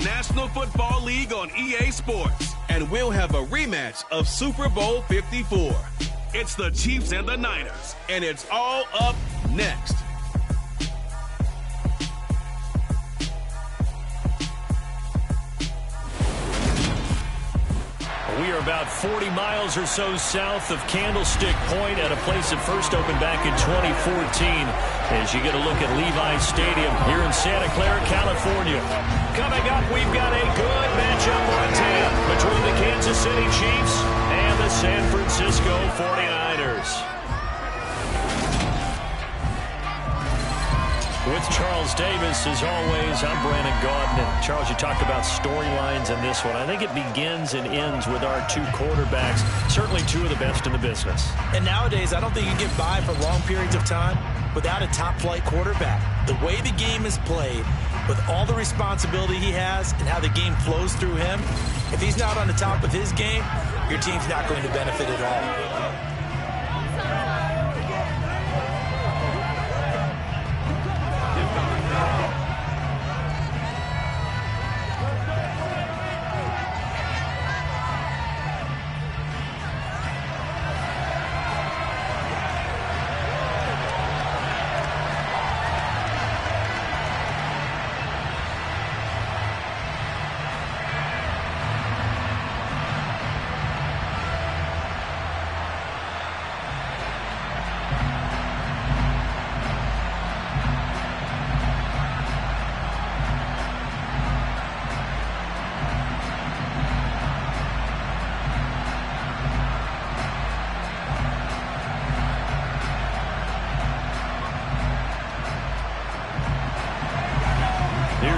National Football League on EA Sports. And we'll have a rematch of Super Bowl 54. It's the Chiefs and the Niners, and it's all up next. We are about 40 miles or so south of Candlestick Point at a place that first opened back in 2014 as you get a look at Levi's Stadium here in Santa Clara, California. Coming up, we've got a good matchup on tap between the Kansas City Chiefs and the San Francisco 49ers. With Charles Davis, as always, I'm Brandon Gaudin. And Charles, you talked about storylines in this one. I think it begins and ends with our two quarterbacks, certainly two of the best in the business. And nowadays, I don't think you can get by for long periods of time without a top-flight quarterback. The way the game is played, with all the responsibility he has and how the game flows through him, if he's not on the top of his game, your team's not going to benefit at all.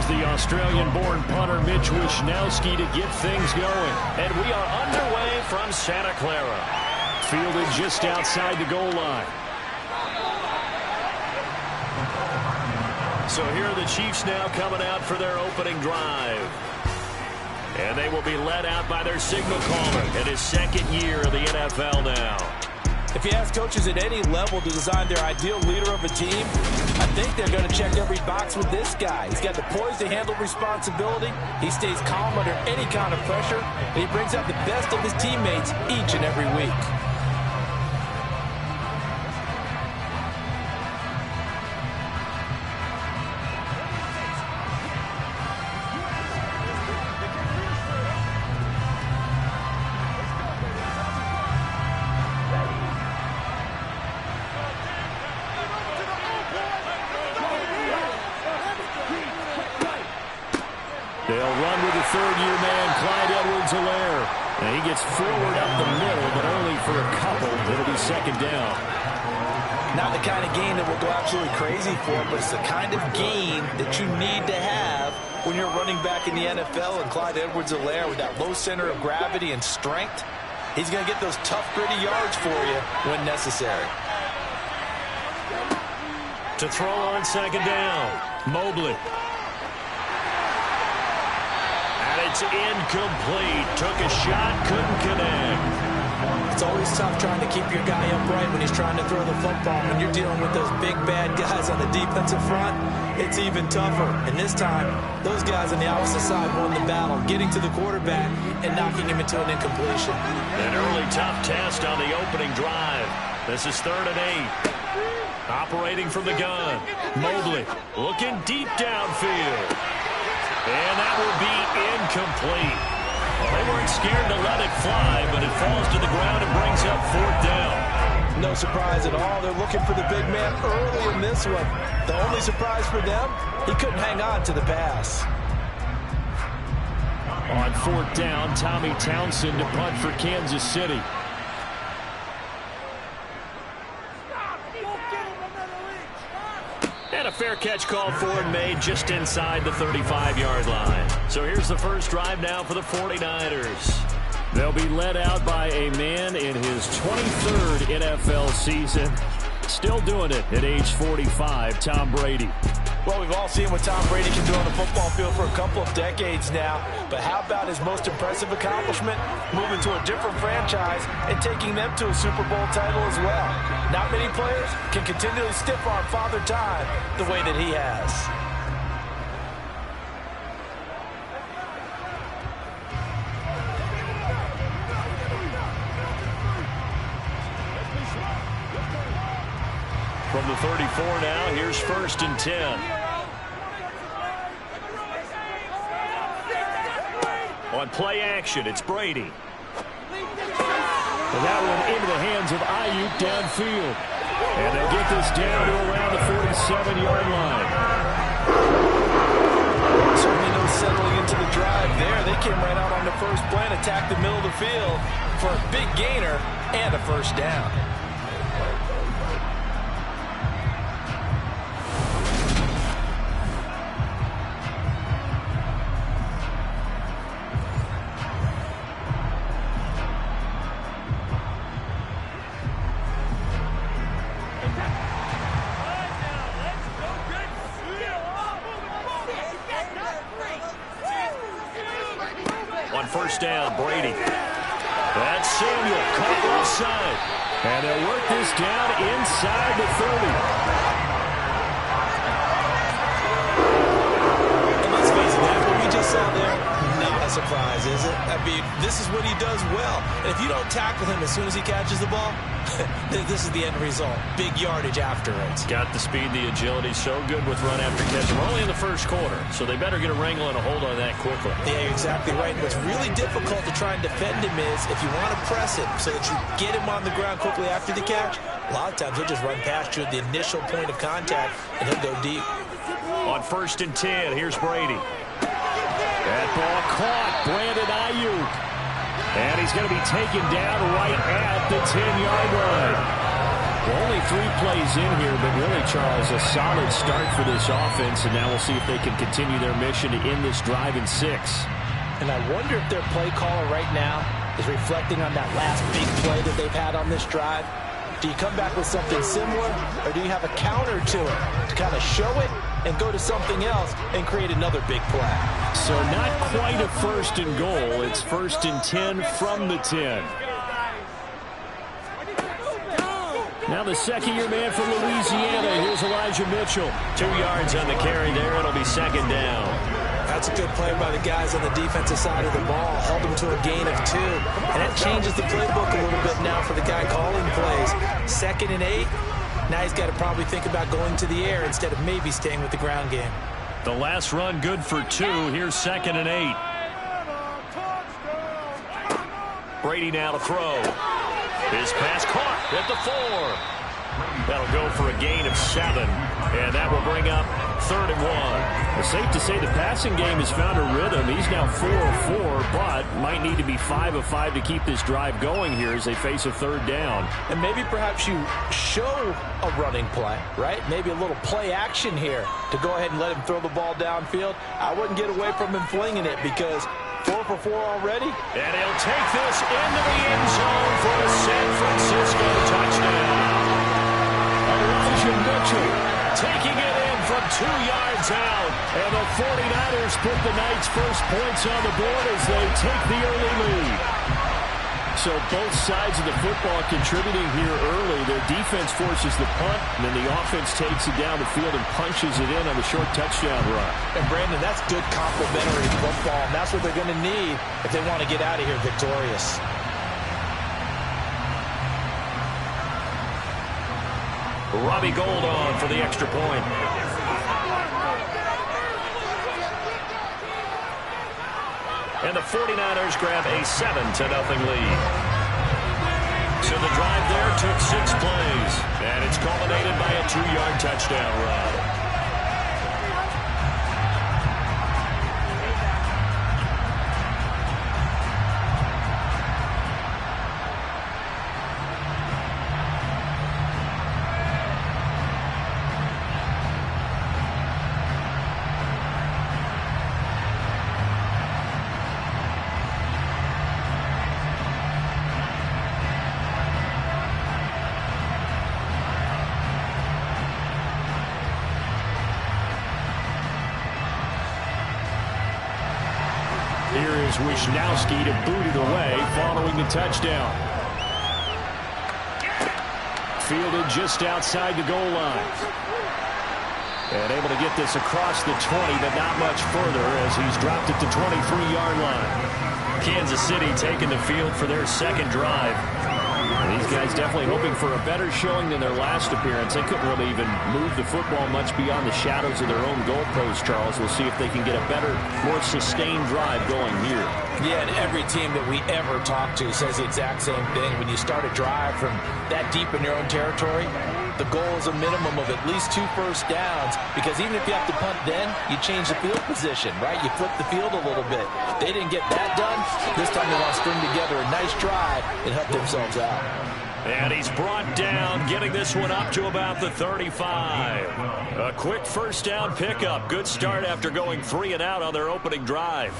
The Australian-born punter Mitch Wishnowsky to get things going. And we are underway from Santa Clara. Fielded just outside the goal line. So here are the Chiefs now coming out for their opening drive. And they will be led out by their signal caller in his second year of the NFL now. If you ask coaches at any level to design their ideal leader of a team, I think they're going to check every box with this guy. He's got the poise to handle responsibility. He stays calm under any kind of pressure. And he brings out the best of his teammates each and every week. They'll run with the third-year man, Clyde Edwards-Helaire. And he gets forward up the middle, but only for a couple. It'll be second down. Not the kind of game that will go absolutely crazy for, but it's the kind of game that you need to have when you're running back in the NFL. And Clyde Edwards-Helaire, with that low center of gravity and strength, he's going to get those tough, gritty yards for you when necessary. To throw on second down, Mobley. It's incomplete. Took a shot, couldn't connect. It's always tough trying to keep your guy upright when he's trying to throw the football. When you're dealing with those big, bad guys on the defensive front, it's even tougher. And this time, those guys on the opposite side won the battle, getting to the quarterback and knocking him into an incompletion. An early tough test on the opening drive. This is 3rd and 8. Operating from the gun. Mobley looking deep downfield. And that will be incomplete. Well, they weren't scared to let it fly, but it falls to the ground and brings up 4th down. No surprise at all. They're looking for the big man early in this one. The only surprise for them, he couldn't hang on to the pass. On 4th down, Tommy Townsend to punt for Kansas City. And a fair catch called for and made just inside the 35-yard line. So here's the first drive now for the 49ers. They'll be led out by a man in his 23rd NFL season. Still doing it at age 45, Tom Brady. Well, we've all seen what Tom Brady can do on the football field for a couple of decades now. But how about his most impressive accomplishment? Moving to a different franchise and taking them to a Super Bowl title as well. Not many players can continually stiff-arm Father Time the way that he has. from the 34 now. Here's 1st and 10. On play action, it's Brady. And that one into the hands of Ayuk downfield. And they get this down to around the 47-yard line. Certainly no settling into the drive there. They came right out on the first play and attacked the middle of the field for a big gainer and a first down. On first down, Brady. That's Samuel, caught offside. And they'll work this down inside the 30. And let's face it, that's what we just saw there. Not a surprise, is it? I mean, this is what he does well. And if you don't tackle him as soon as he catches the ball, this is the end result. Big yardage afterwards. Got the speed, the agility, so good with run after catch. We're only in the first quarter, so they better get a wrangle and a hold on that quickly. Yeah, you're exactly right. And what's really difficult to try and defend him is if you want to press him so that you get him on the ground quickly after the catch, a lot of times he'll just run past you at the initial point of contact, and he'll go deep. On 1st and 10, here's Brady. That ball caught, Brandon Ayuk. And he's going to be taken down right at the 10-yard line. Well, only 3 plays in here, but really, Charles, a solid start for this offense, and now we'll see if they can continue their mission to end this drive in 6. And I wonder if their play caller right now is reflecting on that last big play that they've had on this drive. Do you come back with something similar, or do you have a counter to it to kind of show it and go to something else and create another big play? So not quite a 1st and goal. It's 1st and 10 from the 10. Now the second-year man from Louisiana. Here's Elijah Mitchell. 2 yards on the carry there. It'll be 2nd down. That's a good play by the guys on the defensive side of the ball. Held them to a gain of 2. And that changes the playbook a little bit now for the guy calling plays. 2nd and 8. Now he's got to probably think about going to the air instead of maybe staying with the ground game. The last run good for 2. Here's 2nd and 8. Brady now to throw. His pass caught at the 4. That'll go for a gain of 7. And that will bring up 3rd and 1. It's safe to say the passing game has found a rhythm. He's now 4 of 4, but might need to be 5 of 5 to keep this drive going here as they face a 3rd down. And maybe perhaps you show a running play, right? Maybe a little play action here to go ahead and let him throw the ball downfield. I wouldn't get away from him flinging it because 4 for 4 already. And he'll take this into the end zone for a San Francisco touchdown. Elijah Mitchell taking it in from 2 yards out. And the 49ers put the Knights' first points on the board as they take the early lead. So both sides of the football contributing here early. Their defense forces the punt, and then the offense takes it down the field and punches it in on the short touchdown run. And, Brandon, that's good complementary football, and that's what they're going to need if they want to get out of here victorious. Robbie Gould on for the extra point. And the 49ers grab a 7-0 lead. So the drive there took 6 plays. And it's culminated by a 2-yard touchdown run. Here is Wisnowski to boot it away following the touchdown. Fielded just outside the goal line. And able to get this across the 20, but not much further as he's dropped it to 23-yard line. Kansas City taking the field for their second drive. These guys definitely hoping for a better showing than their last appearance. They couldn't really even move the football much beyond the shadows of their own goalpost, Charles. We'll see if they can get a better, more sustained drive going here. Yeah, and every team that we ever talk to says the exact same thing. When you start a drive from that deep in your own territory, the goal is a minimum of at least 2 first downs, because even if you have to punt then, you change the field position, right? You flip the field a little bit. They didn't get that done. This time they want to string together a nice drive and help themselves out. And he's brought down, getting this one up to about the 35. A quick first down pickup. Good start after going 3 and out on their opening drive.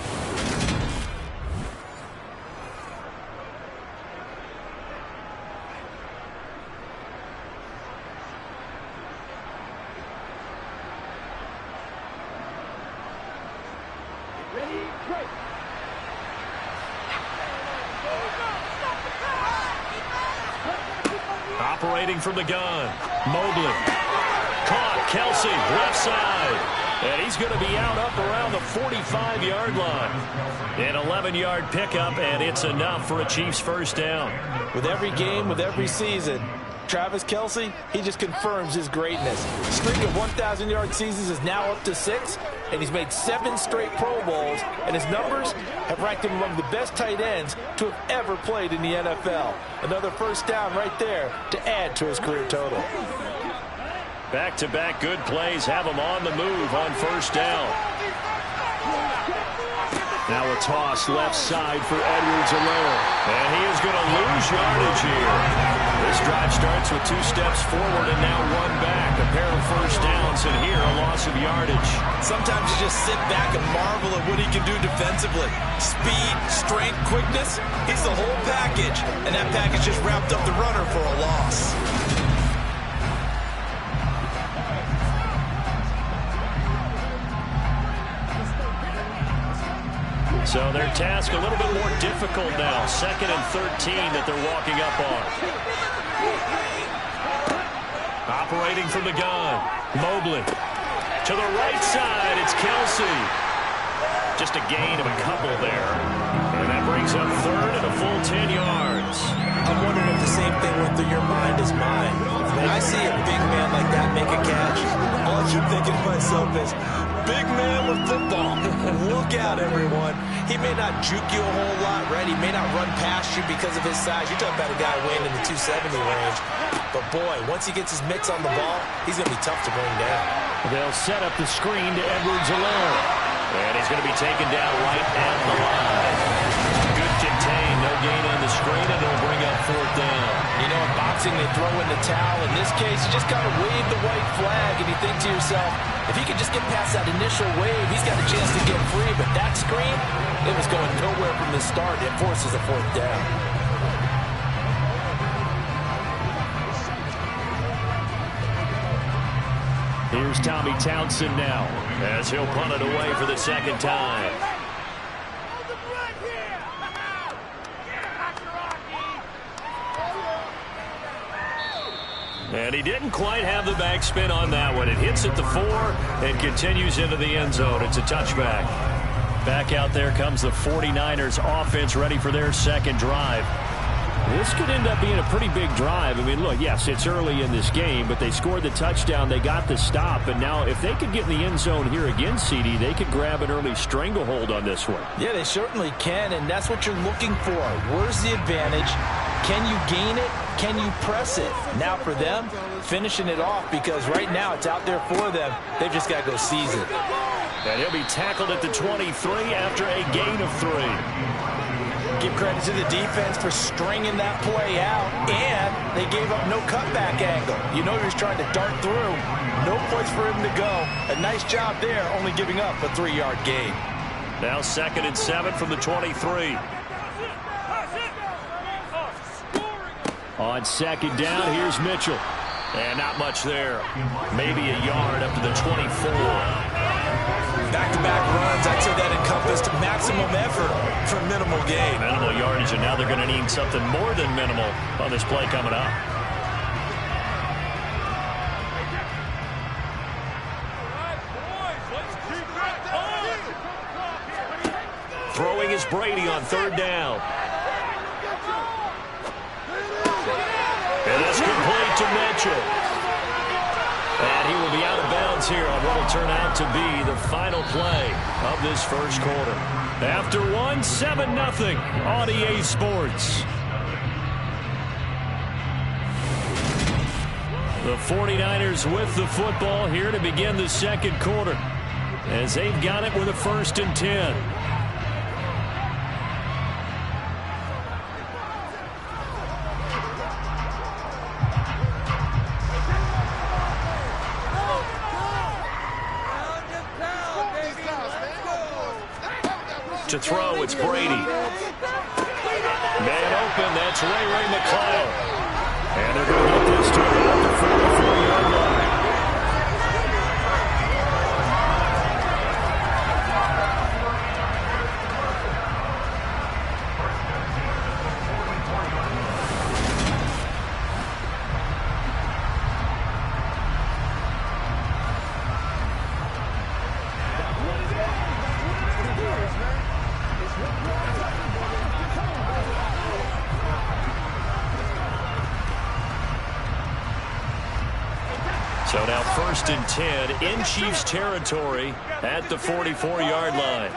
Operating from the gun, Mobley. Caught, Kelsey, left side. And he's going to be out up around the 45-yard line. An 11-yard pickup, and it's enough for a Chiefs first down. With every game, with every season, Travis Kelsey, he just confirms his greatness. Streak of 1,000-yard seasons is now up to 6, and he's made 7 straight Pro Bowls, and his numbers have ranked him among the best tight ends to have ever played in the NFL. Another first down right there to add to his career total. Back-to-back good plays have him on the move on first down. Now a toss left side for Edwards-Helaire. And he is going to lose yardage here. This drive starts with 2 steps forward and now 1 back. A pair of first downs, and here a loss of yardage. Sometimes you just sit back and marvel at what he can do defensively. Speed, strength, quickness, he's the whole package. And that package just wrapped up the runner for a loss. So their task a little bit more difficult now. 2nd and 13 that they're walking up on. Operating from the gun. Mobley. To the right side, it's Kelsey. Just a gain of a couple there. And that brings up 3rd and a full 10 yards. I'm wondering if the same thing went through your mind as mine. When I see a big man like that make a catch, all I keep thinking to myself is, big man with football. Look out, everyone. He may not juke you a whole lot, right? He may not run past you because of his size. You're talking about a guy weighing in the 270 range. But, boy, once he gets his mitts on the ball, he's going to be tough to bring down. They'll set up the screen to Edwards-Helaire. And he's going to be taken down right at the line. Good contain. No gain on the screen, and it'll bring up 4th down. You know, in boxing, they throw in the towel. In this case, you just got to wave the white flag, and you think to yourself, if he could just get past that initial wave, he's got a chance to get free. But that screen, it was going nowhere from the start. It forces a 4th down. Here's Tommy Townsend now, as he'll punt it away for the 2nd time. And he didn't quite have the backspin on that one. It hits at the 4 and continues into the end zone. It's a touchback. Back out there comes the 49ers offense, ready for their 2nd drive. This could end up being a pretty big drive. I mean, look, yes, it's early in this game, but they scored the touchdown. They got the stop. And now if they could get in the end zone here again, CD, they could grab an early stranglehold on this one. Yeah, they certainly can, and that's what you're looking for. Where's the advantage? Can you gain it? Can you press it? Now for them, finishing it off, because right now it's out there for them. They've just got to go seize it. And he'll be tackled at the 23 after a gain of 3. Give credit to the defense for stringing that play out, and they gave up no cutback angle. You know he was trying to dart through. No place for him to go. A nice job there, only giving up a 3-yard gain. Now 2nd and 7 from the 23. On 2nd down, here's Mitchell. And not much there. Maybe a yard up to the 24. Back-to-back runs, I'd say that encompassed maximum effort for minimal gain. Minimal yardage, and now they're going to need something more than minimal on this play coming up. Throwing is Brady on 3rd down. here on what will turn out to be the final play of this first quarter. After one, 7-0 on EA Sports. The 49ers with the football here to begin the second quarter, as they've got it with a 1st and 10. To throw, it's Brady. Man open, that's Ray McCloud. And they're going to get this to about the 44-yard line. So now 1st and 10 in Chiefs territory at the 44-yard line.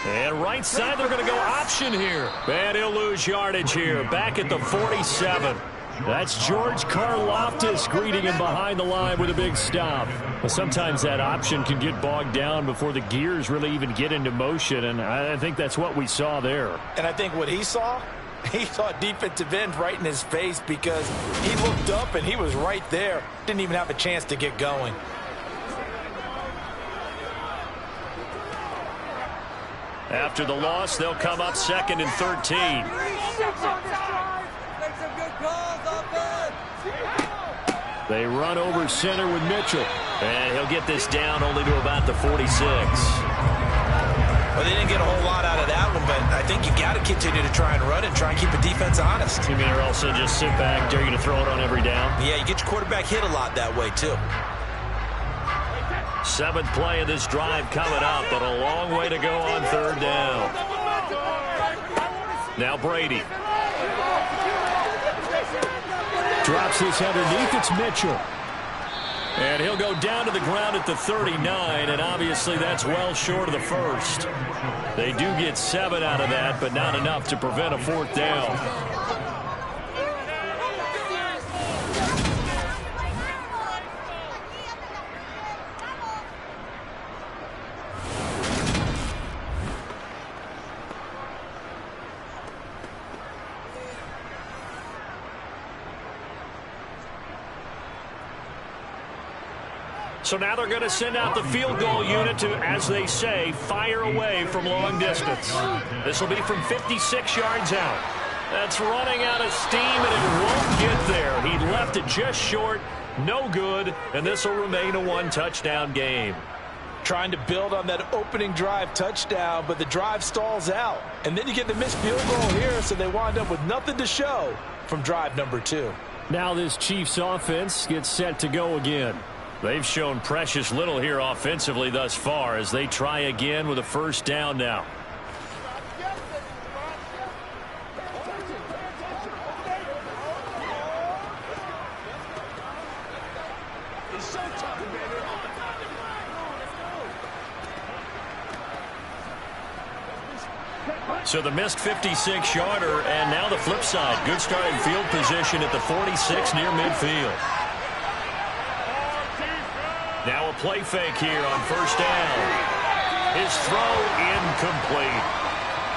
And right side, they're going to go option here. And he'll lose yardage here, back at the 47. That's George Karlaftis greeting him behind the line with a big stop. Well, sometimes that option can get bogged down before the gears really even get into motion, and I think that's what we saw there. And I think what he saw a defensive end right in his face, because he looked up and he was right there. Didn't even have a chance to get going. After the loss, they'll come up 2nd and 13. They run over center with Mitchell. And he'll get this down only to about the 46. Well, they didn't get a whole lot out of that one, but I think you got to continue to try and run it, try and keep the defense honest. You mean or also just sit back, dare you to throw it on every down? Yeah, you get your quarterback hit a lot that way, too. 7th play of this drive coming up, but a long way to go on 3rd down. Now Brady. Drops this underneath. It's Mitchell. And he'll go down to the ground at the 39, and obviously that's well short of the 1st. They do get 7 out of that, but not enough to prevent a 4th down. So now they're going to send out the field goal unit to, as they say, fire away from long distance. This will be from 56 yards out. That's running out of steam, and it won't get there. He left it just short, no good, and this will remain a 1-touchdown game. Trying to build on that opening drive touchdown, but the drive stalls out. And then you get the missed field goal here, so they wind up with nothing to show from drive number 2. Now this Chiefs offense gets set to go again. They've shown precious little here offensively thus far as they try again with a 1st down now. So the missed 56-yarder, and now the flip side. Good starting field position at the 46 near midfield. Now a play fake here on 1st down. His throw incomplete.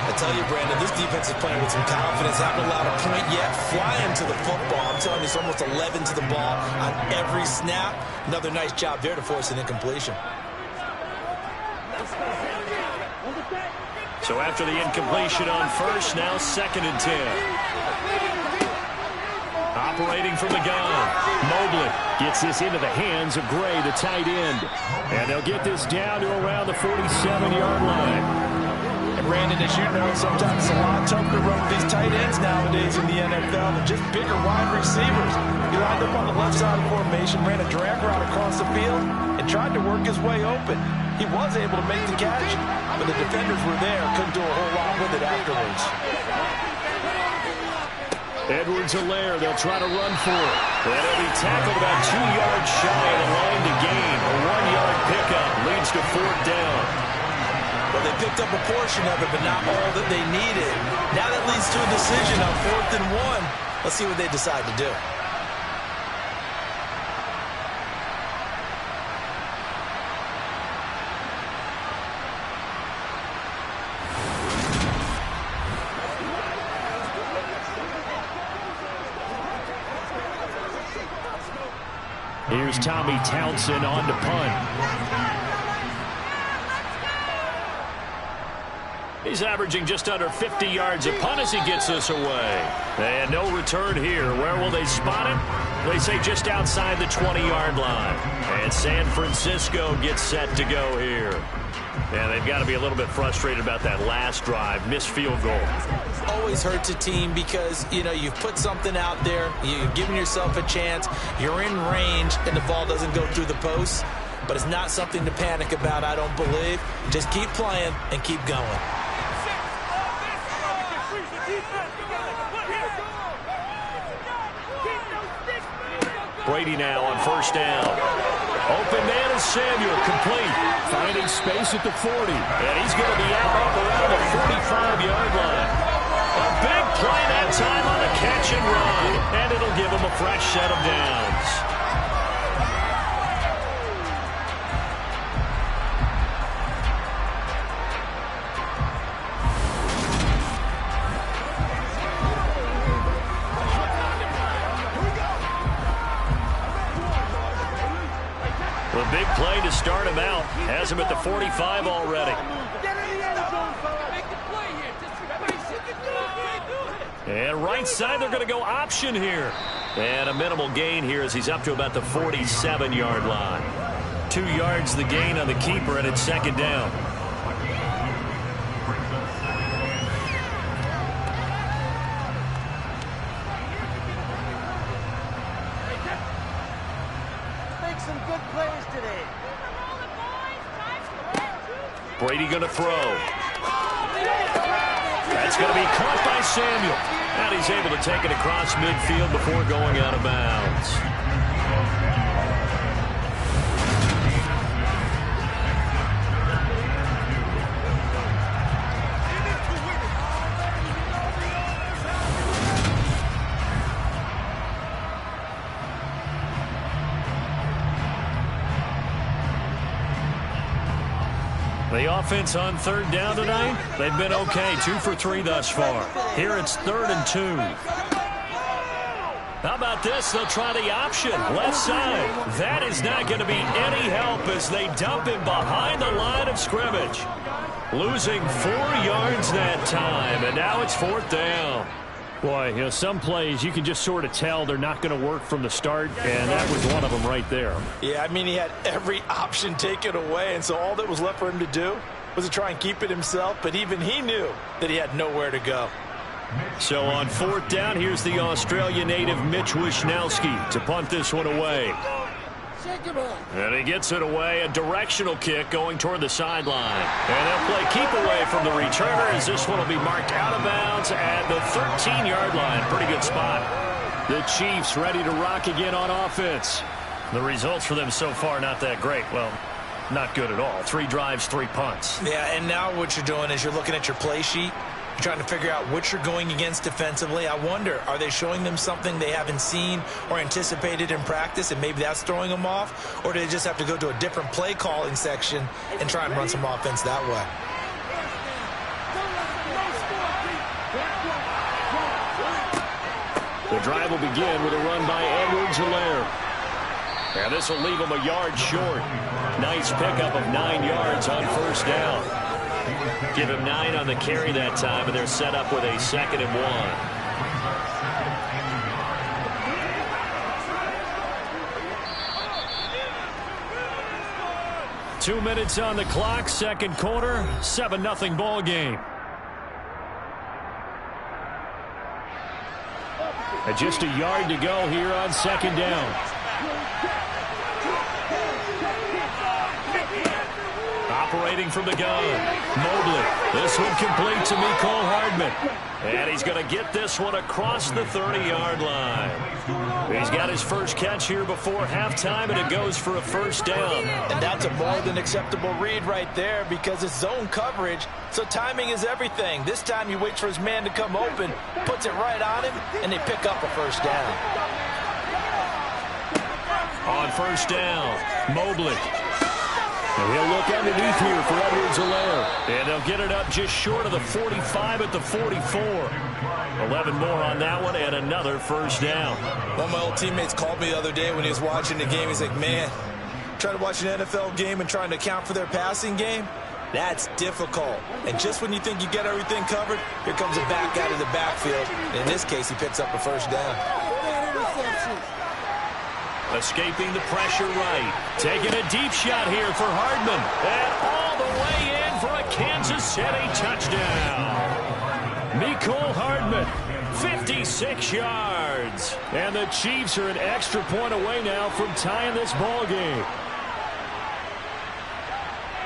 I tell you, Brandon, this defense is playing with some confidence. Haven't allowed a point yet. Flying to the football. I'm telling you, it's almost 11 to the ball on every snap. Another nice job there to force an incompletion. So after the incompletion on 1st, now 2nd and 10. Operating from the gun. Mobley gets this into the hands of Gray, the tight end. And they'll get this down to around the 47-yard line. And Brandon, as you know, sometimes it's a lot tougher to run with these tight ends nowadays in the NFL than just bigger wide receivers. He lined up on the left side of the formation, ran a drag route across the field, and tried to work his way open. He was able to make the catch, but the defenders were there, couldn't do a whole lot with it afterwards. Edwards-Helaire, they'll try to run for it. And he'll be tackled about 2 yards shy of the line to gain. A 1-yard pickup leads to 4th down. Well, they picked up a portion of it, but not all that they needed. Now that leads to a decision on 4th and 1. Let's see what they decide to do. Here's Tommy Townsend on to punt. He's averaging just under 50 yards a punt as he gets this away. And no return here. Where will they spot it? They say just outside the 20-yard line. And San Francisco gets set to go here. And they've got to be a little bit frustrated about that last drive. Missed field goal. Always hurts a team because, you know, you've put something out there. You've given yourself a chance. You're in range, and the ball doesn't go through the posts. But it's not something to panic about, I don't believe. Just keep playing and keep going. Brady now on 1st down. Open man is Samuel, complete. Finding space at the 40. And he's going to be out up around the 45-yard line. A big play that time on the catch and run. And it'll give him a fresh set of downs. The big play to start him out. Has him at the 45 already. And right side, they're going to go option here. And a minimal gain here as he's up to about the 47-yard line. 2 yards the gain on the keeper, and it's 2nd down. Brady going to throw. That's going to be caught by Samuel. And he's able to take it across midfield before going out of bounds. The offense on 3rd down tonight, they've been okay. 2 for 3 thus far. Here it's 3rd and 2. How about this? They'll try the option. Left side. That is not going to be any help as they dump him behind the line of scrimmage. Losing 4 yards that time, and now it's 4th down. Boy, you know, some plays you can just sort of tell they're not going to work from the start, and that was one of them right there. Yeah, I mean, he had every option taken away, and so all that was left for him to do was to try and keep it himself, but even he knew that he had nowhere to go. So on 4th down, here's the Australia native Mitch Wishnowski to punt this one away. And he gets it away, a directional kick going toward the sideline. And they'll play keep away from the returner as this one will be marked out of bounds at the 13-yard line. Pretty good spot. The Chiefs ready to rock again on offense. The results for them so far not that great. Well, not good at all. 3 drives, 3 punts. Yeah, and now what you're doing is you're looking at your play sheet. You're trying to figure out what you're going against defensively. I wonder, are they showing them something they haven't seen or anticipated in practice, and maybe that's throwing them off? Or do they just have to go to a different play calling section and try and run some offense that way? The drive will begin with a run by Edwards-Helaire. And this will leave him a yard short. Nice pickup of 9 yards on 1st down. Give him 9 on the carry that time, and they're set up with a 2nd and 1. 2 minutes on the clock, 2nd quarter, 7-0 ball game. And just a yard to go here on 2nd down. Separating from the gun. Mobley. This one complete to Mecole Hardman. And he's going to get this one across the 30-yard line. He's got his first catch here before halftime, and it goes for a first down. And that's a more than acceptable read right there because it's zone coverage, so timing is everything. This time he waits for his man to come open, puts it right on him, and they pick up a first down. On first down, Mobley. And he'll look underneath here for Edwards-Helaire. And they'll get it up just short of the 45 at the 44. 11 more on that one and another first down. One of my old teammates called me the other day when he was watching the game. He's like, man, trying to watch an NFL game and trying to account for their passing game, that's difficult. And just when you think you get everything covered, here comes a back out of the backfield. And in this case, he picks up a first down. Escaping the pressure right. Taking a deep shot here for Hardman. And all the way in for a Kansas City touchdown. Mecole Hardman, 56 yards. And the Chiefs are an extra point away now from tying this ball game.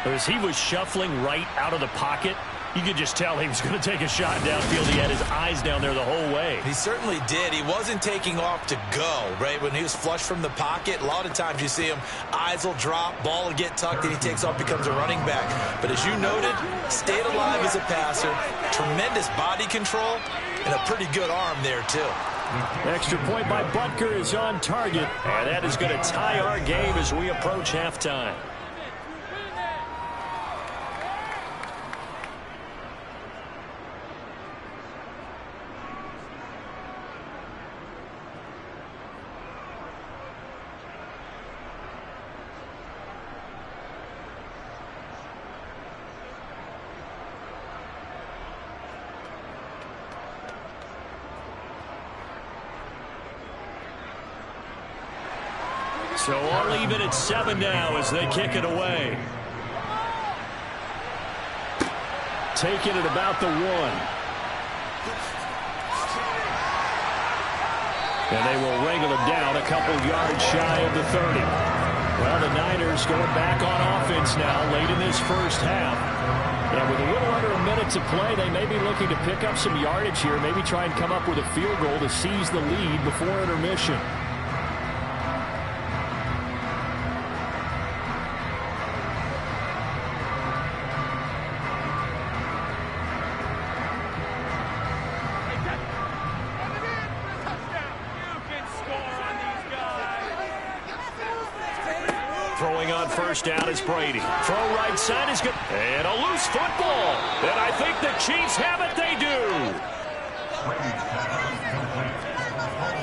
As he was shuffling right out of the pocket, you could just tell he was going to take a shot downfield. He had his eyes down there the whole way. He certainly did. He wasn't taking off to go, right? When he was flushed from the pocket, a lot of times you see him, eyes will drop, ball will get tucked, and he takes off, becomes a running back. But as you noted, stayed alive as a passer, tremendous body control, and a pretty good arm there, too. Extra point by Butker is on target, and that is going to tie our game as we approach halftime. So all even at 7 now as they kick it away. Taking it about the 1. And they will wrangle it down a couple yards shy of the 30. Well, the Niners going back on offense now late in this first half. And with a little under a minute to play, they may be looking to pick up some yardage here, maybe try and come up with a field goal to seize the lead before intermission. Throwing on first down is Brady. Throw right side is good. And a loose football. And I think the Chiefs have it. They do.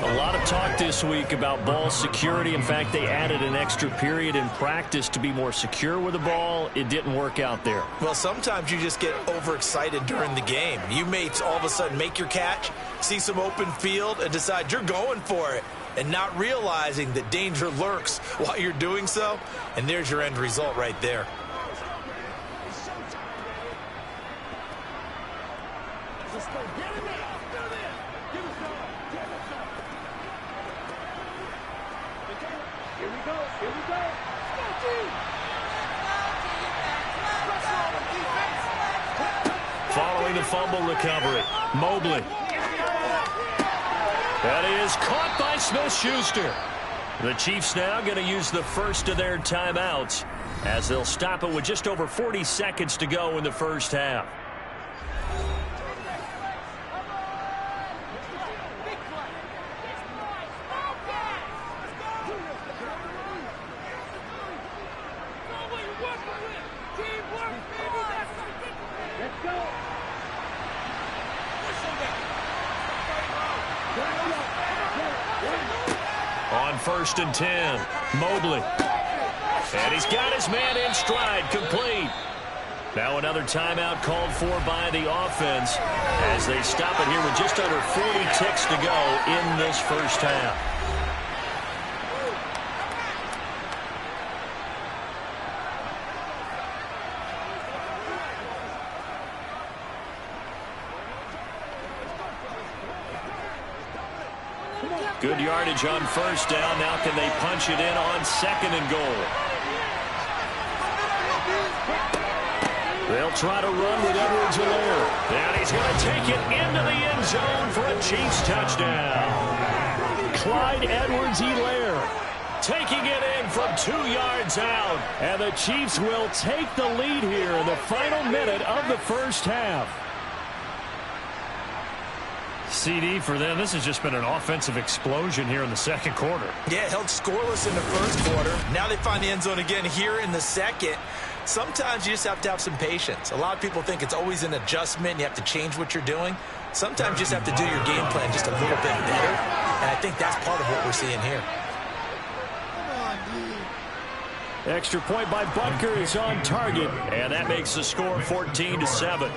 A lot of talk this week about ball security. In fact, they added an extra period in practice to be more secure with the ball. It didn't work out there. Well, sometimes you just get overexcited during the game. You may all of a sudden make your catch, see some open field, and decide you're going for it, and not realizing that danger lurks while you're doing so. And there's your end result right there. Following the fumble recovery, Mobley. That is caught by Smith-Schuster. The Chiefs now going to use the first of their timeouts as they'll stop it with just over 40 seconds to go in the first half. On 1st and 10, Mobley. And he's got his man in stride, complete. Now another timeout called for by the offense as they stop it here with just under 40 ticks to go in this first half. Good yardage on first down. Now can they punch it in on 2nd and goal? They'll try to run with Edwards-Helaire. And he's going to take it into the end zone for a Chiefs touchdown. Clyde Edwards-Helaire taking it in from 2 yards out. And the Chiefs will take the lead here in the final minute of the first half. CD for them. This has just been an offensive explosion here in the second quarter. Yeah, held scoreless in the first quarter. Now they find the end zone again here in the second. Sometimes you just have to have some patience. A lot of people think it's always an adjustment. You have to change what you're doing. Sometimes you just have to do your game plan just a little bit better. And I think that's part of what we're seeing here. Extra point by Butker is on target. And that makes the score 14-7.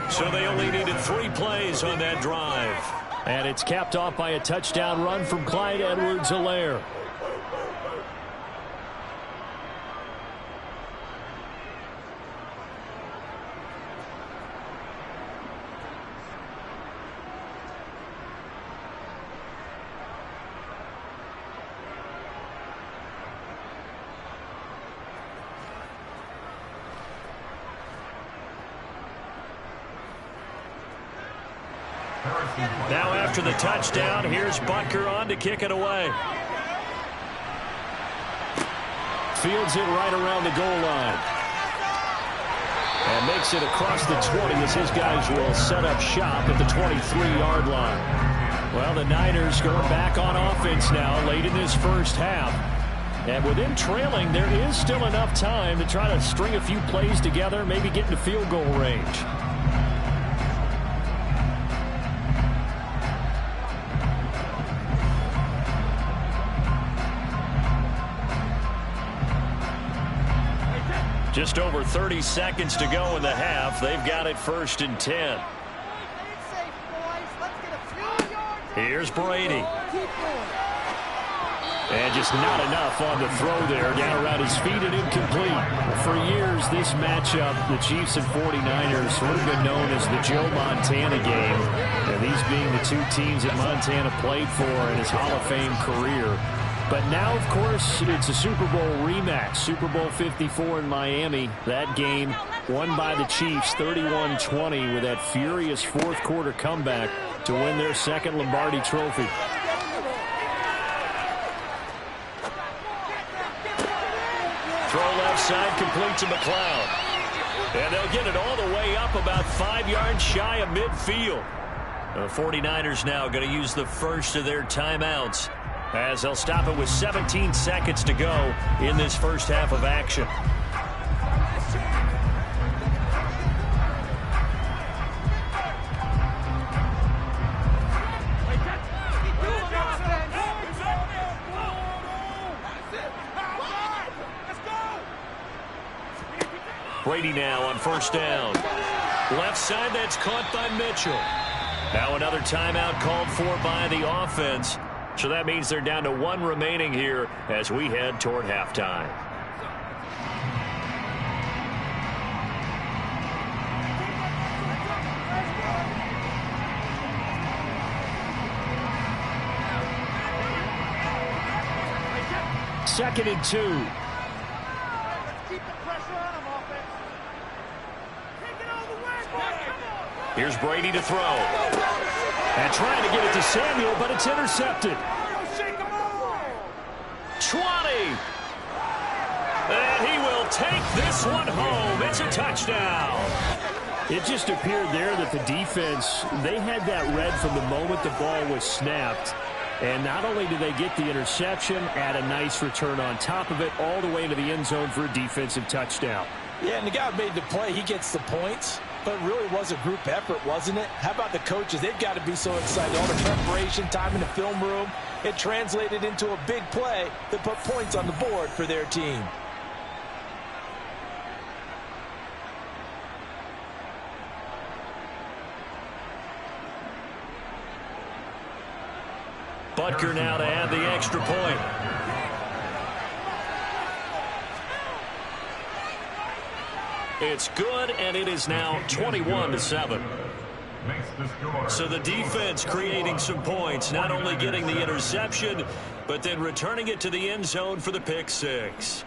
So they only needed 3 plays on that drive. And it's capped off by a touchdown run from Clyde Edwards-Helaire. Now after the touchdown, here's Butker on to kick it away. Fields it right around the goal line. And makes it across the 20 as his guys will set up shop at the 23-yard line. Well, the Niners going back on offense now late in this first half. And with them trailing, there is still enough time to try to string a few plays together, maybe get into field goal range. Just over 30 seconds to go in the half. They've got it 1st and 10. Here's Brady. And just not enough on the throw there. Down around his feet and incomplete. For years, this matchup, the Chiefs and 49ers, would have been known as the Joe Montana game. And these being the 2 teams that Montana played for in his Hall of Fame career. But now, of course, it's a Super Bowl rematch. Super Bowl 54 in Miami. That game won by the Chiefs 31-20 with that furious fourth quarter comeback to win their second Lombardi trophy. Throw left side, complete to McLeod. And they'll get it all the way up about 5 yards shy of midfield. The 49ers now going to use the first of their timeouts, as they'll stop it with 17 seconds to go in this first half of action. Brady now on first down. Left side, that's caught by Mitchell. Now another timeout called for by the offense. So that means they're down to 1 remaining here as we head toward halftime. Second and 2. Here's Brady to throw. And trying to get it to Samuel, but it's intercepted. 20. And he will take this one home. It's a touchdown. It just appeared there that the defense, they had that read from the moment the ball was snapped. And not only did they get the interception, add a nice return on top of it, all the way to the end zone for a defensive touchdown. Yeah, and the guy who made the play, he gets the points. But it really was a group effort, wasn't it? How about the coaches? They've got to be so excited. All the preparation, time in the film room, it translated into a big play that put points on the board for their team. Butker now to add the extra point. It's good, and it is now 21-7. So the defense creating some points, not only getting the interception, but then returning it to the end zone for the pick six.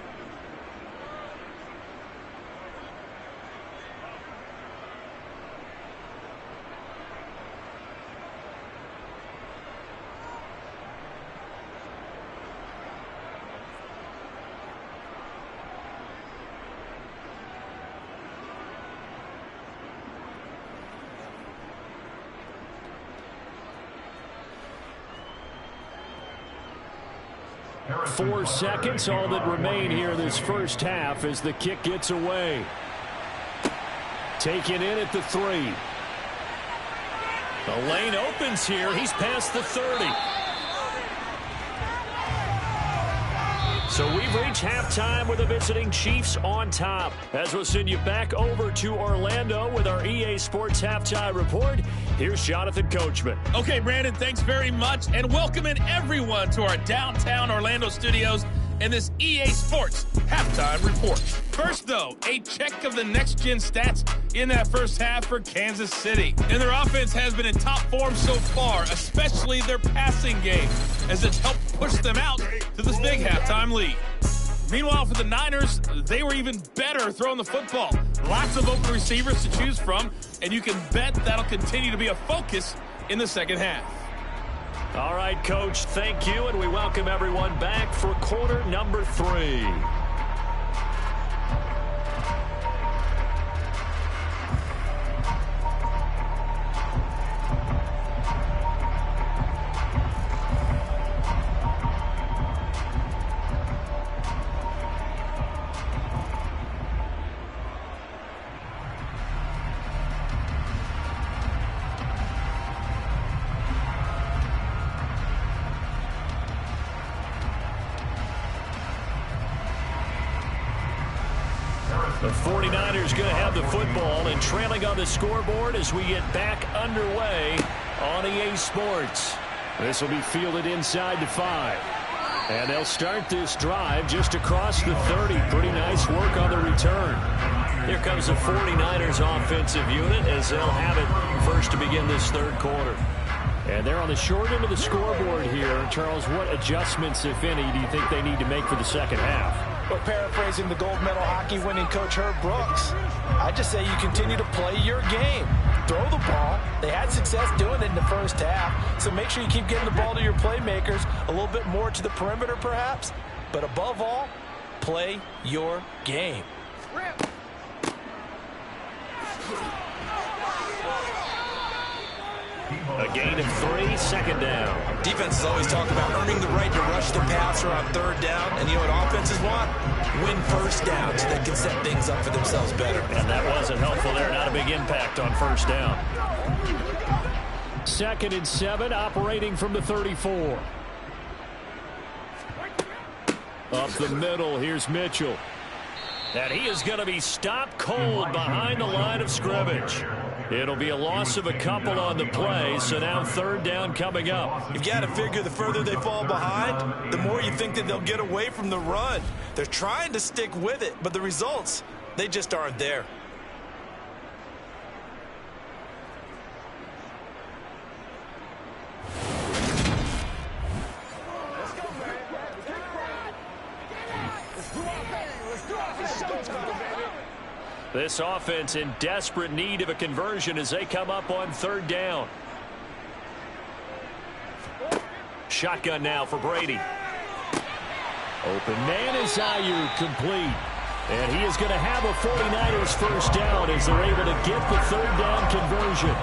4 seconds, all that remain here this first half as the kick gets away. Taken in at the 3. The lane opens here. He's past the 30. So we've reached halftime with the visiting Chiefs on top. As we'll send you back over to Orlando with our EA Sports Halftime Report, here's Jonathan Coachman. Okay, Brandon, thanks very much. And welcoming everyone to our downtown Orlando studios and this EA Sports Halftime Report. First, though, a check of the next-gen stats in that first half for Kansas City. And their offense has been in top form so far, especially their passing game, as it's helped push them out to this big halftime lead. Meanwhile, for the Niners, they were even better throwing the football. Lots of open receivers to choose from, and you can bet that'll continue to be a focus in the second half. All right, Coach, thank you, and we welcome everyone back for quarter number 3. The 49ers going to have the football and trailing on the scoreboard as we get back underway on EA Sports. This will be fielded inside the 5. And they'll start this drive just across the 30. Pretty nice work on the return. Here comes the 49ers offensive unit as they'll have it first to begin this third quarter. And they're on the short end of the scoreboard here. Charles, what adjustments, if any, do you think they need to make for the second half? Well, paraphrasing the gold medal hockey winning coach Herb Brooks, I just say you continue to play your game. Throw the ball. They had success doing it in the first half, so make sure you keep getting the ball to your playmakers, a little bit more to the perimeter perhaps, but above all, play your game. A gain of 3, second down. Defenses always talk about earning the right to rush the passer on third down, and you know what offenses want? Win first down so they can set things up for themselves better. And that wasn't helpful there. Not a big impact on first down. 2nd and 7, operating from the 34. Up the middle, here's Mitchell. And he is going to be stopped cold behind the line of scrimmage. It'll be a loss of a couple on the play, so now third down coming up. You've got to figure the further they fall behind, the more you think that they'll get away from the run. They're trying to stick with it, but the results, they just aren't there. This offense in desperate need of a conversion as they come up on third down. Shotgun now for Brady. Open man is Ayuk, complete. And he is going to have a 49ers first down as they're able to get the third down conversion.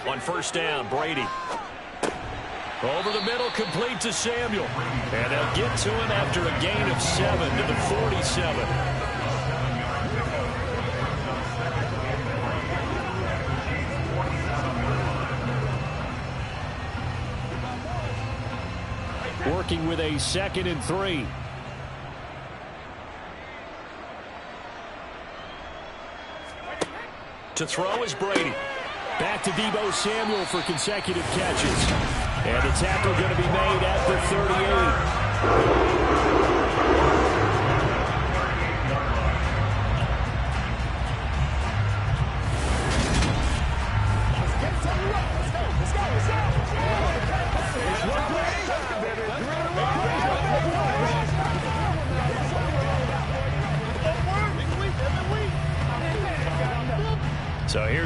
On first down, Brady. Over the middle, complete to Samuel. And they'll get to him after a gain of 7 to the 47. Working with a 2nd and 3. To throw is Brady. Back to Deebo Samuel for consecutive catches. And the tackle going to be made at the 38.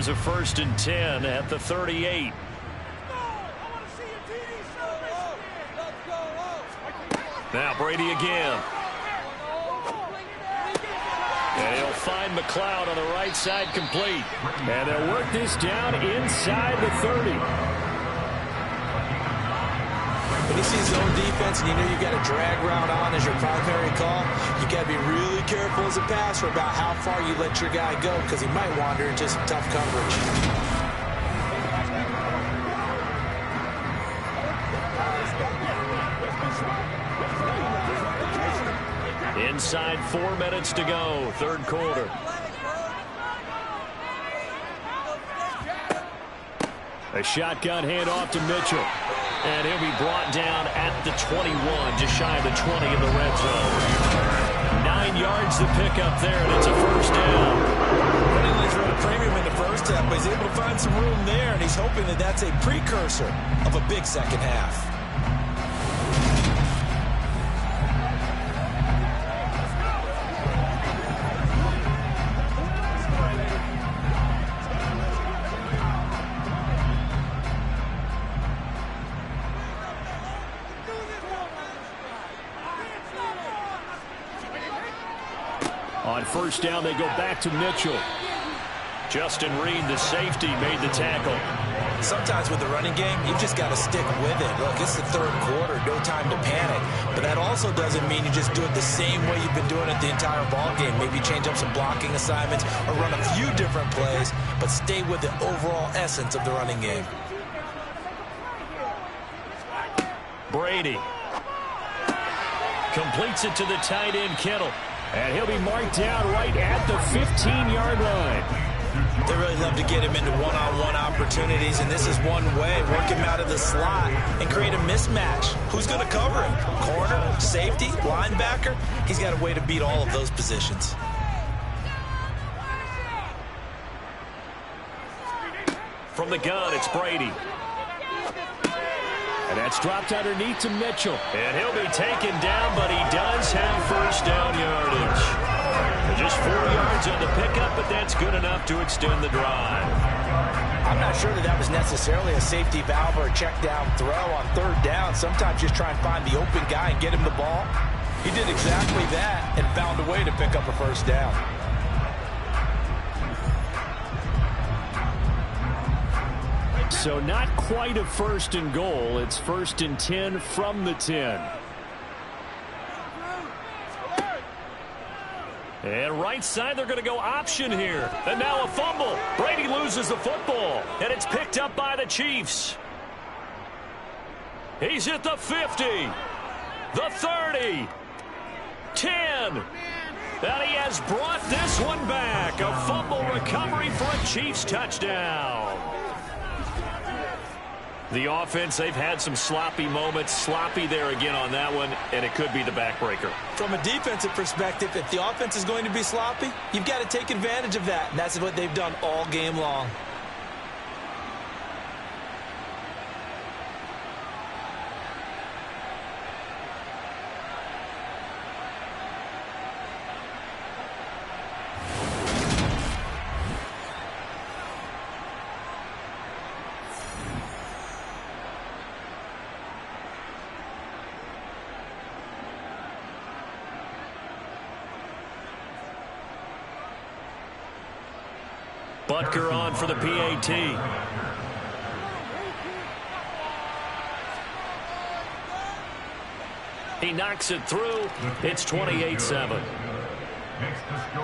Here's a 1st and 10 at the 38. Now Brady again. And he'll find McLeod on the right side, complete. And they'll work this down inside the 30. When you see zone defense and you know you've got a drag route on as your primary call, you got to be really careful as a passer about how far you let your guy go, because he might wander into some tough coverage. Inside 4 minutes to go, 3rd quarter. A shotgun handoff to Mitchell. And he'll be brought down at the 21, just shy of the 20 in the red zone. 9 yards to pick up there, and it's a 1st down. Running lanes were at a premium in the first half, but he's able to find some room there, and he's hoping that that's a precursor of a big second half. On 1st down, they go back to Mitchell. Justin Reed, the safety, made the tackle. Sometimes with the running game, you've just got to stick with it. Look, it's the 3rd quarter, no time to panic. But that also doesn't mean you just do it the same way you've been doing it the entire ball game. Maybe change up some blocking assignments or run a few different plays, but stay with the overall essence of the running game. Brady completes it to the tight end, Kittle. And he'll be marked down right at the 15-yard line. They really love to get him into one-on-one opportunities, and this is one way. Work him out of the slot and create a mismatch. Who's going to cover him? Corner, safety, linebacker? He's got a way to beat all of those positions. From the gun, it's Brady. And that's dropped underneath to Mitchell. And he'll be taken down, but he does have 1st down yardage. And just 4 yards on the pickup, but that's good enough to extend the drive. I'm not sure that was necessarily a safety valve or a check down throw on 3rd down. Sometimes just try and find the open guy and get him the ball. He did exactly that and found a way to pick up a 1st down. So not quite a 1st and goal. It's 1st and 10 from the 10. And right side, they're going to go option here. And now a fumble. Brady loses the football. And it's picked up by the Chiefs. He's at the 50. The 30. 10. And he has brought this one back. A fumble recovery for a Chiefs touchdown. The offense, they've had some sloppy moments. Sloppy there again on that one, and it could be the backbreaker. From a defensive perspective, if the offense is going to be sloppy, you've got to take advantage of that. And that's what they've done all game long. Butker on for the PAT. He knocks it through. It's 28-7.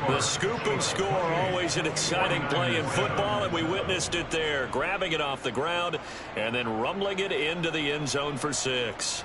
The scoop and score, always an exciting play in football, and we witnessed it there. Grabbing it off the ground and then rumbling it into the end zone for 6.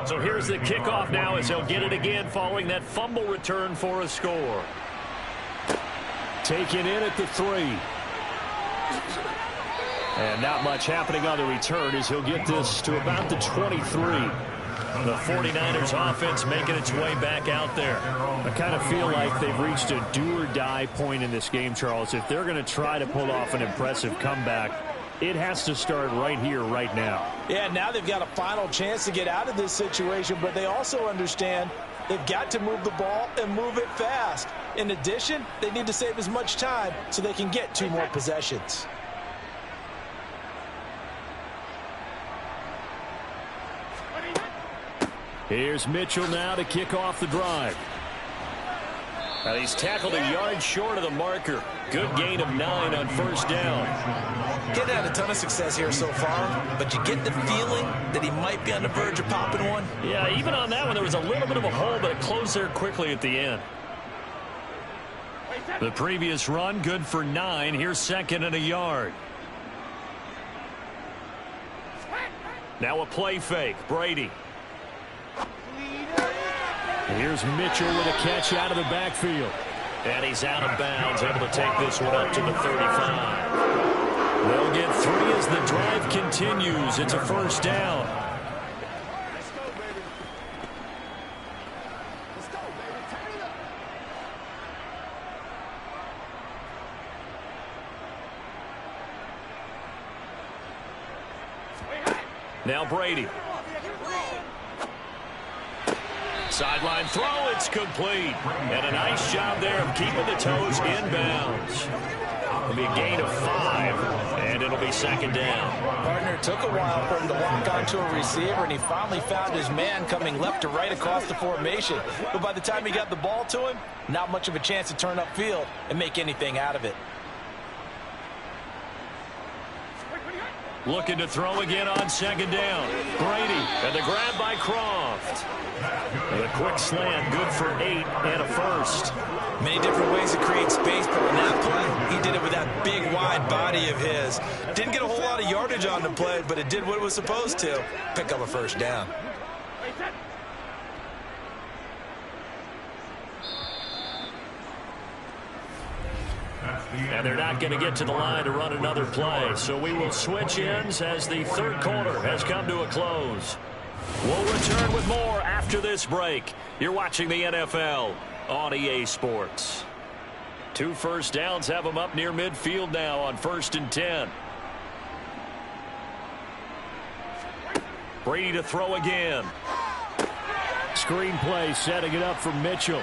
So here's the kickoff now as he'll get it again following that fumble return for a score. Taken in at the 3. And not much happening on the return as he'll get this to about the 23. The 49ers offense making its way back out there. I kind of feel like they've reached a do-or-die point in this game, Charles. If they're going to try to pull off an impressive comeback, it has to start right here, right now. Yeah, now they've got a final chance to get out of this situation, but they also understand they've got to move the ball and move it fast. In addition, they need to save as much time so they can get 2 more possessions. Here's Mitchell now to kick off the drive. Now he's tackled a yard short of the marker. Good gain of 9 on first down. Getting had a ton of success here so far, but you get the feeling that he might be on the verge of popping one. Yeah, even on that one, there was a little bit of a hole, but it closed there quickly at the end. The previous run, good for 9. Here's 2nd and a yard. Now a play fake. Brady. Here's Mitchell with a catch out of the backfield. And he's out of bounds, able to take this one up to the 35. They'll get 3 as the drive continues. It's a first down. Now Brady. Sideline throw, it's complete. And a nice job there of keeping the toes inbounds. It'll be a gain of 5, and it'll be 2nd down. Partner, took a while for him to walk onto a receiver, and he finally found his man coming left to right across the formation. But by the time he got the ball to him, not much of a chance to turn upfield and make anything out of it. Looking to throw again on 2nd down. Brady, and the grab by Croft. The quick slant, good for 8 and a first. Many different ways to create space, but on that play, he did it with that big, wide body of his. Didn't get a whole lot of yardage on the play, but it did what it was supposed to. Pick up a first down. And they're not going to get to the line to run another play. So we will switch ends as the 3rd quarter has come to a close. We'll return with more after this break. You're watching the NFL on EA Sports. 2 first downs have them up near midfield now on 1st and 10. Brady to throw again. Screen play setting it up for Mitchell.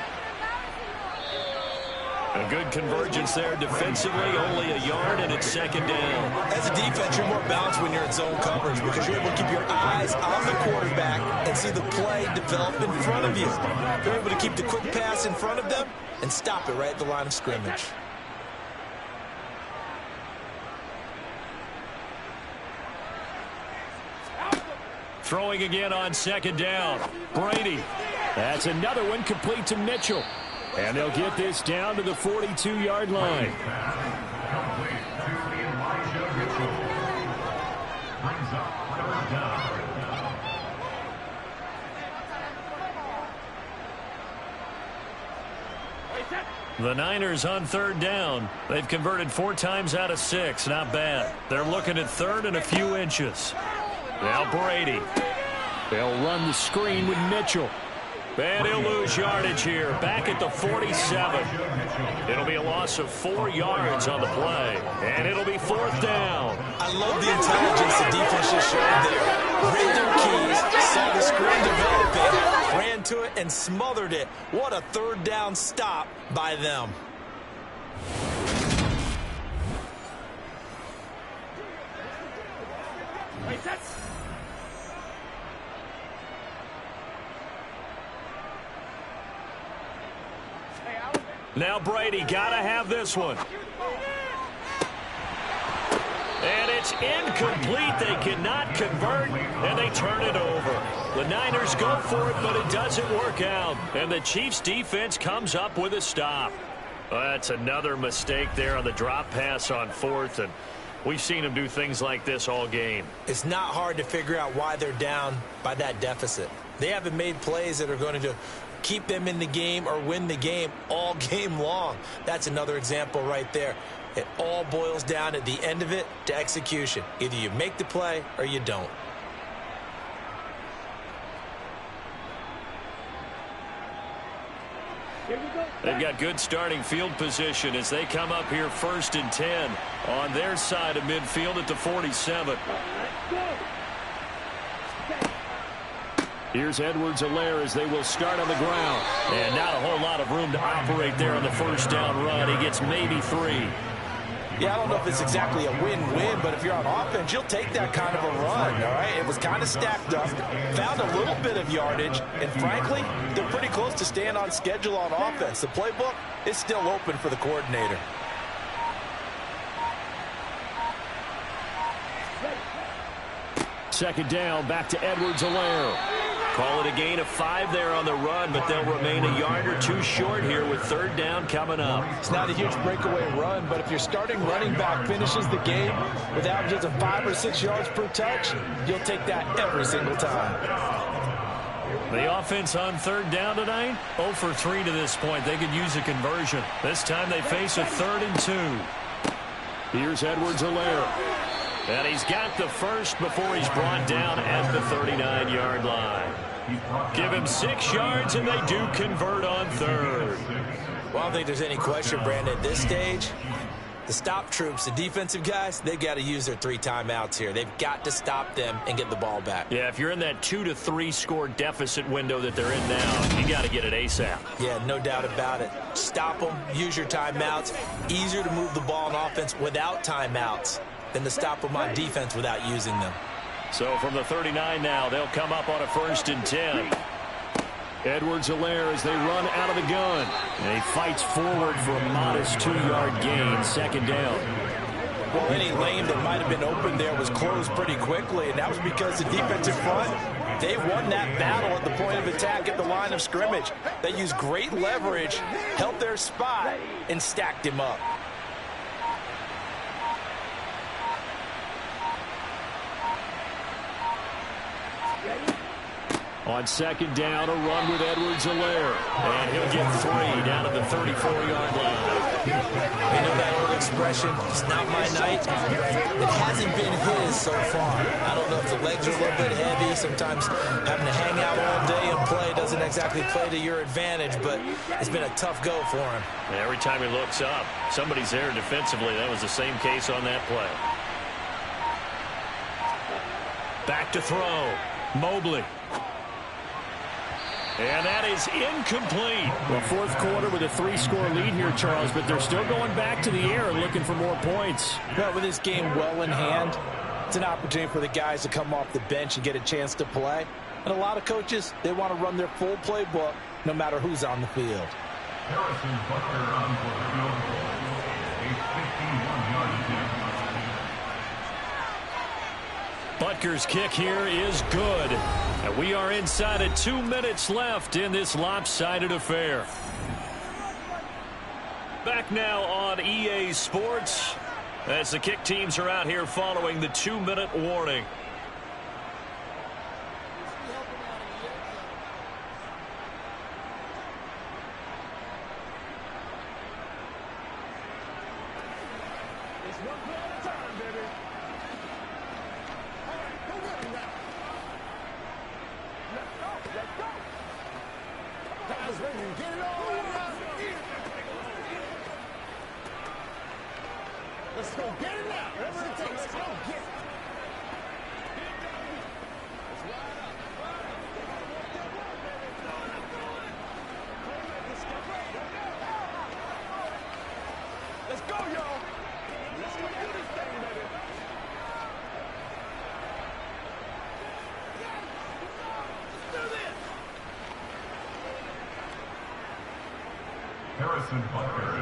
A good convergence there defensively, only a yard, and it's 2nd down. As a defense, you're more balanced when you're in zone coverage because you're able to keep your eyes on the quarterback and see the play develop in front of you. You're able to keep the quick pass in front of them and stop it right at the line of scrimmage. Throwing again on 2nd down. Brady. That's another one complete to Mitchell. And they'll get this down to the 42-yard line. The Niners on 3rd down. They've converted 4 times out of 6. Not bad. They're looking at 3rd and a few inches. Now Brady. They'll run the screen with Mitchell. And he'll lose yardage here, back at the 47. It'll be a loss of 4 yards on the play, and it'll be 4th down. I love the intelligence the defense just showed there. Read their keys, saw the screen developing, ran to it, and smothered it. What a 3rd down stop by them. Now Brady, gotta have this one. And it's incomplete. They cannot convert, and they turn it over. The Niners go for it, but it doesn't work out. And the Chiefs defense comes up with a stop. That's another mistake there on the drop pass on 4th, and we've seen them do things like this all game. It's not hard to figure out why they're down by that deficit. They haven't made plays that are going to keep them in the game or win the game all game long. That's another example right there. It all boils down at the end of it to execution. Either you make the play or you don't. They've got good starting field position as they come up here 1st and 10 on their side of midfield at the 47. Here's Edwards-Helaire as they will start on the ground. And not a whole lot of room to operate there on the first down run. He gets maybe 3. Yeah, I don't know if it's exactly a win-win, but if you're on offense, you'll take that kind of a run, all right? It was kind of stacked up, found a little bit of yardage, and frankly, they're pretty close to staying on schedule on offense. The playbook is still open for the coordinator. Second down, back to Edwards-Helaire. Call it a gain of 5 there on the run, but they'll remain a yard or 2 short here with 3rd down coming up. It's not a huge breakaway run, but if your starting running back finishes the game with averages of 5 or 6 yards per touch, you'll take that every single time. The offense on 3rd down tonight, 0 for 3 to this point. They could use a conversion. This time they face a 3rd and 2. Here's Edwards-Helaire. And he's got the first before he's brought down at the 39-yard line. Give him 6 yards, and they do convert on 3rd. Well, I don't think there's any question, Brandon, at this stage. The stop troops, the defensive guys, they've got to use their 3 timeouts here. They've got to stop them and get the ball back. Yeah, if you're in that 2 to 3 score deficit window that they're in now, you got to get it ASAP. Yeah, no doubt about it. Stop them, use your timeouts. Easier to move the ball on offense without timeouts than to stop them on defense without using them. So from the 39 now, they'll come up on a 1st and 10. Edwards-Helaire as they run out of the gun. And he fights forward for a modest 2-yard gain, 2nd down. Well, any lane that might have been open there was closed pretty quickly, and that was because the defensive front, they won that battle at the point of attack at the line of scrimmage. They used great leverage, held their spot, and stacked him up. On 2nd down, a run with Edwards-Helaire. And he'll get 3 down at the 34-yard line. You know that old expression, it's not my night? It hasn't been his so far. I don't know if the legs are a little bit heavy. Sometimes having to hang out all day and play doesn't exactly play to your advantage, but it's been a tough go for him. And every time he looks up, somebody's there defensively. That was the same case on that play. Back to throw. Mobley. And that is incomplete. Well, 4th quarter with a 3-score lead here, Charles, but they're still going back to the air and looking for more points. Well, with this game well in hand, it's an opportunity for the guys to come off the bench and get a chance to play. And a lot of coaches, they want to run their full playbook no matter who's on the field. Butker's kick here is good. And we are inside of 2 minutes left in this lopsided affair. Back now on EA Sports as the kick teams are out here following the 2-minute warning. Let's go get it now. Whatever it takes. Let's go get it. Let's go, y'all. Let's go do this thing, baby. Let's do this.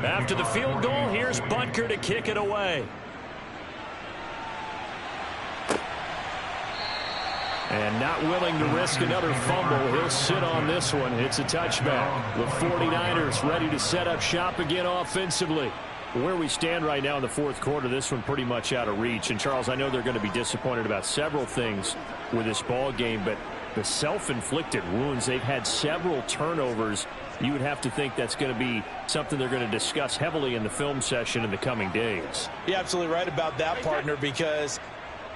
After the field goal, here's Butker to kick it away. And not willing to risk another fumble, he'll sit on this one. It's a touchback. The 49ers ready to set up shop again offensively. Where we stand right now in the 4th quarter, this one pretty much out of reach. And, Charles, I know they're going to be disappointed about several things with this ball game, but the self-inflicted wounds. They've had several turnovers. You would have to think that's going to be something they're going to discuss heavily in the film session in the coming days. You're absolutely right about that, partner, because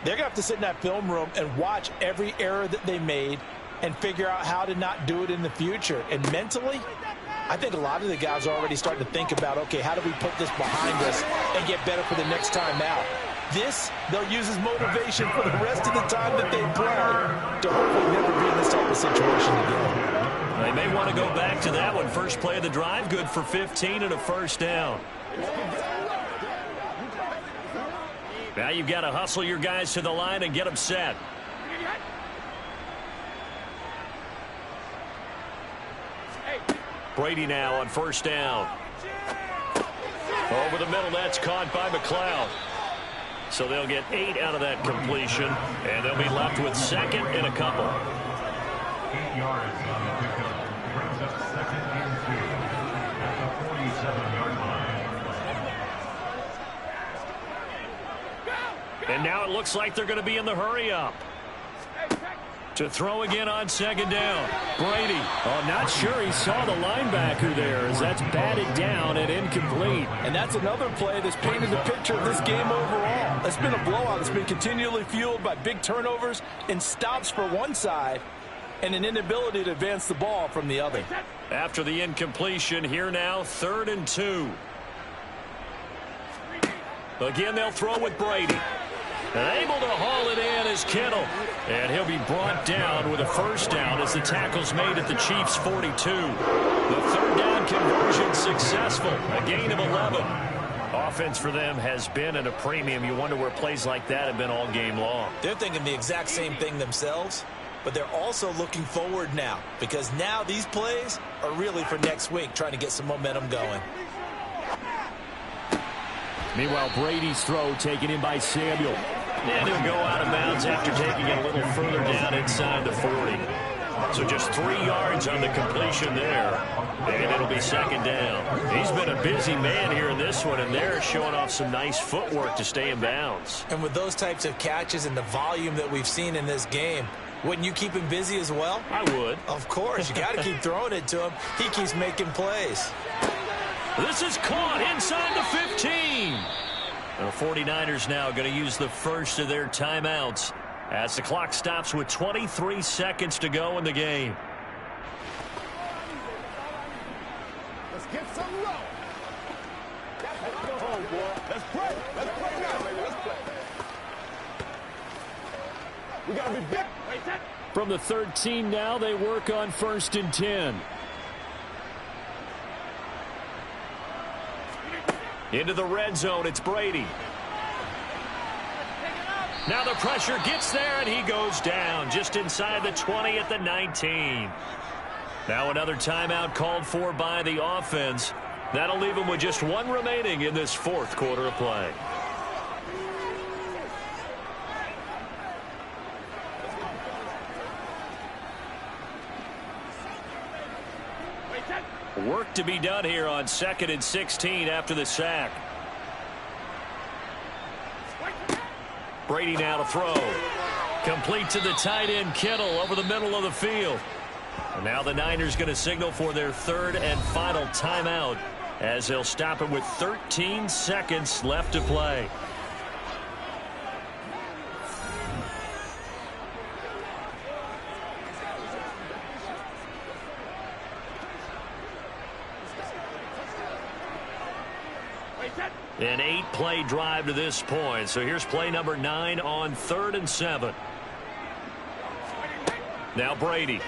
they're going to have to sit in that film room and watch every error that they made and figure out how to not do it in the future. And mentally, I think a lot of the guys are already starting to think about, okay, how do we put this behind us and get better for the next time out? This, they'll use as motivation for the rest of the time that they play to hopefully never be in this type of situation again. They may want to go back to that one. First play of the drive, good for 15 and a first down. Now you've got to hustle your guys to the line and get them set. Brady now on first down. Over the middle, that's caught by McLeod. So they'll get 8 out of that completion, and they'll be left with second and a couple. 8 yards on the pickup. Brings up second and 2 at the 47-yard line. And now it looks like they're going to be in the hurry-up. To throw again on second down. Brady. Oh, not sure he saw the linebacker there as that's batted down and incomplete. And that's another play that's painted the picture of this game overall. It's been a blowout. It's been continually fueled by big turnovers and stops for one side and an inability to advance the ball from the other. After the incompletion, here now, 3rd and 2. Again, they'll throw with Brady. And able to haul it in is Kittle. And he'll be brought down with a first down as the tackle's made at the Chiefs' 42. The 3rd down conversion successful. A gain of 11. Offense for them has been at a premium. You wonder where plays like that have been all game long. They're thinking the exact same thing themselves, but they're also looking forward now because now these plays are really for next week, trying to get some momentum going. Meanwhile, Brady's throw taken in by Samuel. And he'll go out of bounds after taking it a little further down inside the 40. So just 3 yards on the completion there. And it'll be second down. He's been a busy man here in this one, and they're showing off some nice footwork to stay in bounds. And with those types of catches and the volume that we've seen in this game, wouldn't you keep him busy as well? I would. Of course. You got to keep throwing it to him. He keeps making plays. This is caught inside the 15. The 49ers now going to use the first of their timeouts as the clock stops with 23 seconds to go in the game. Let's get some row. Let's go home, boy. Let's play. Let's play now, baby. Let's play. We got to be big. From the 13 now, they work on 1st and 10. Into the red zone, it's Brady. Now the pressure gets there, and he goes down just inside the 20 at the 19. Now another timeout called for by the offense. That'll leave him with just 1 remaining in this 4th quarter of play. Work to be done here on 2nd and 16 after the sack. Brady now to throw. Complete to the tight end Kittle over the middle of the field. And now the Niners going to signal for their 3rd and final timeout as they'll stop it with 13 seconds left to play. An 8-play drive to this point. So here's play number 9 on 3rd and 7. Now Brady.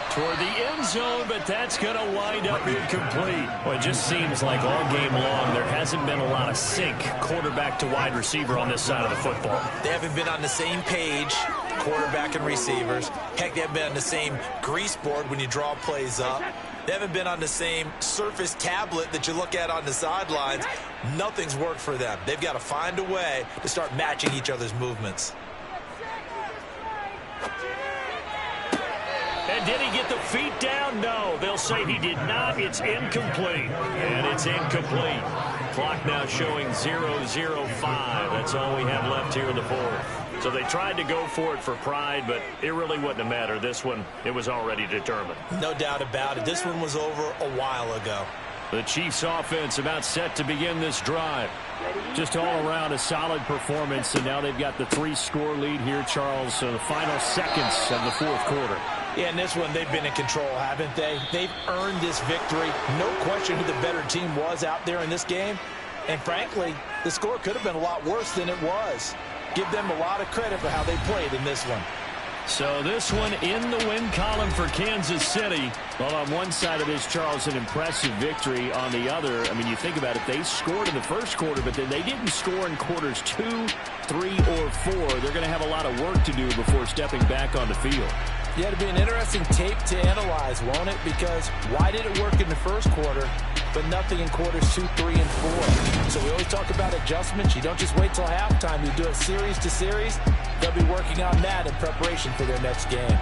Toward the end zone, but that's going to wind up incomplete. Well, it just seems like all game long there hasn't been a lot of sync quarterback to wide receiver on this side of the football. They haven't been on the same page, quarterback and receivers. Heck, they haven't been on the same grease board when you draw plays up. They haven't been on the same surface tablet that you look at on the sidelines. Nothing's worked for them. They've got to find a way to start matching each other's movements. And did he get the feet down? No. They'll say he did not. It's incomplete. And it's incomplete. Clock now showing 0:05. That's all we have left here in the 4th. So they tried to go for it for pride, but it really wouldn't have mattered. This one, it was already determined. No doubt about it. This one was over a while ago. The Chiefs offense about set to begin this drive. Just all around a solid performance, and now they've got the 3-score lead here, Charles, so the final seconds of the fourth quarter. Yeah, in this one, they've been in control, haven't they? They've earned this victory. No question who the better team was out there in this game. And frankly, the score could have been a lot worse than it was. Give them a lot of credit for how they played in this one. So this one in the win column for Kansas City. Well, on one side of this, Charles, an impressive victory. On the other, I mean, you think about it, they scored in the first quarter, but then they didn't score in quarters 2, 3, or 4. They're going to have a lot of work to do before stepping back on the field. Yeah, it'll be an interesting tape to analyze, won't it? Because why did it work in the first quarter, but nothing in quarters 2, 3, and 4? So we always talk about adjustments. You don't just wait till halftime. You do it series to series. They'll be working on that in preparation for their next game.